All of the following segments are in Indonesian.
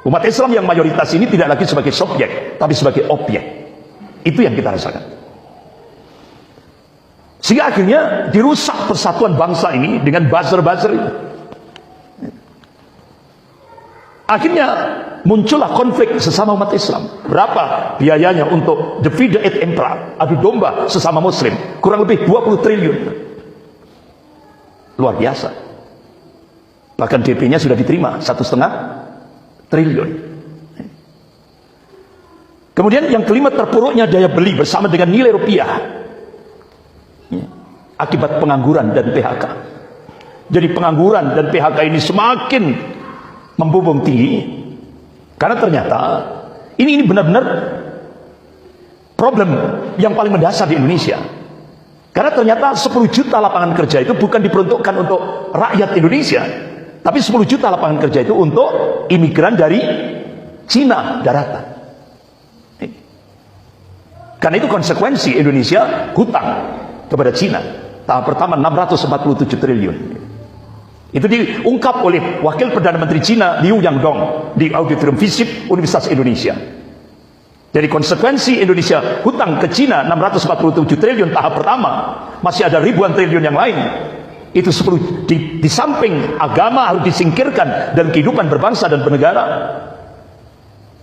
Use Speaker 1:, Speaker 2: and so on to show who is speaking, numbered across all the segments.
Speaker 1: Umat Islam yang mayoritas ini tidak lagi sebagai subjek, tapi sebagai objek. Itu yang kita rasakan. Sehingga akhirnya dirusak persatuan bangsa ini dengan buzzer-buzzer itu. Akhirnya muncullah konflik sesama umat Islam. Berapa biayanya untuk divide et impera, adu domba sesama muslim? Kurang lebih 20 triliun. Luar biasa. Bahkan DP-nya sudah diterima 1,5 triliun. Kemudian yang kelima, terpuruknya daya beli bersama dengan nilai rupiah akibat pengangguran dan PHK. Jadi pengangguran dan PHK ini semakin membumbung tinggi karena ternyata ini benar-benar problem yang paling mendasar di Indonesia. Karena ternyata 10 juta lapangan kerja itu bukan diperuntukkan untuk rakyat Indonesia, tapi 10 juta lapangan kerja itu untuk imigran dari Cina daratan. Karena itu konsekuensi Indonesia hutang kepada Cina. Tahap pertama 647 triliun. Itu diungkap oleh Wakil Perdana Menteri Cina Liu Yangdong di Auditorium FISIP Universitas Indonesia. Jadi konsekuensi Indonesia hutang ke Cina 647 triliun tahap pertama, masih ada ribuan triliun yang lain. Itu 10 di samping agama harus disingkirkan dan kehidupan berbangsa dan bernegara.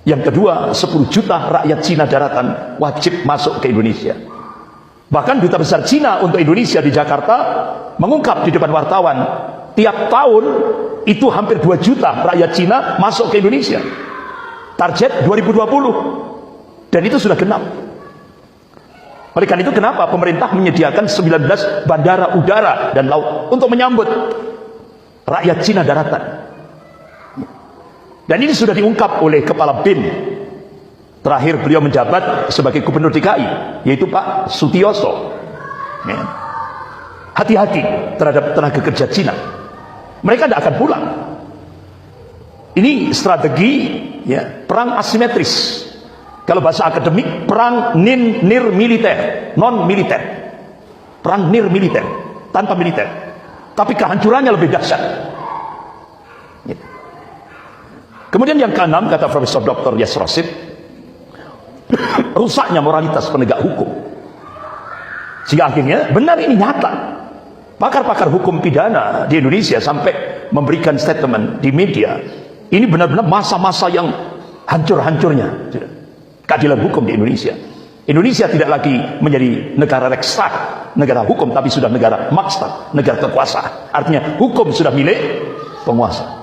Speaker 1: Yang kedua, 10 juta rakyat Cina daratan wajib masuk ke Indonesia. Bahkan Duta Besar Cina untuk Indonesia di Jakarta mengungkap di depan wartawan, tiap tahun itu hampir 2 juta rakyat Cina masuk ke Indonesia. Target 2020. Dan itu sudah genap. Oleh karena itu kenapa pemerintah menyediakan 19 bandara udara dan laut untuk menyambut rakyat Cina daratan. Dan ini sudah diungkap oleh Kepala BIN. Terakhir beliau menjabat sebagai Gubernur DKI, yaitu Pak Sutioso. Hati-hati terhadap tenaga kerja Cina. Mereka tidak akan pulang. Ini strategi perang asimetris. Kalau bahasa akademik, perang nir militer, non militer. Perang nir militer, tanpa militer. Tapi kehancurannya lebih dahsyat. Kemudian yang keenam, kata Profesor Dr. Yes Rosid, rusaknya moralitas penegak hukum. Sehingga akhirnya benar ini nyata. Pakar-pakar hukum pidana di Indonesia sampai memberikan statement di media. Ini benar-benar masa-masa yang hancur-hancurnya keadilan hukum di Indonesia. Indonesia tidak lagi menjadi negara Rekstag, negara hukum, tapi sudah negara Maksat, negara kekuasaan. Artinya hukum sudah milik penguasa.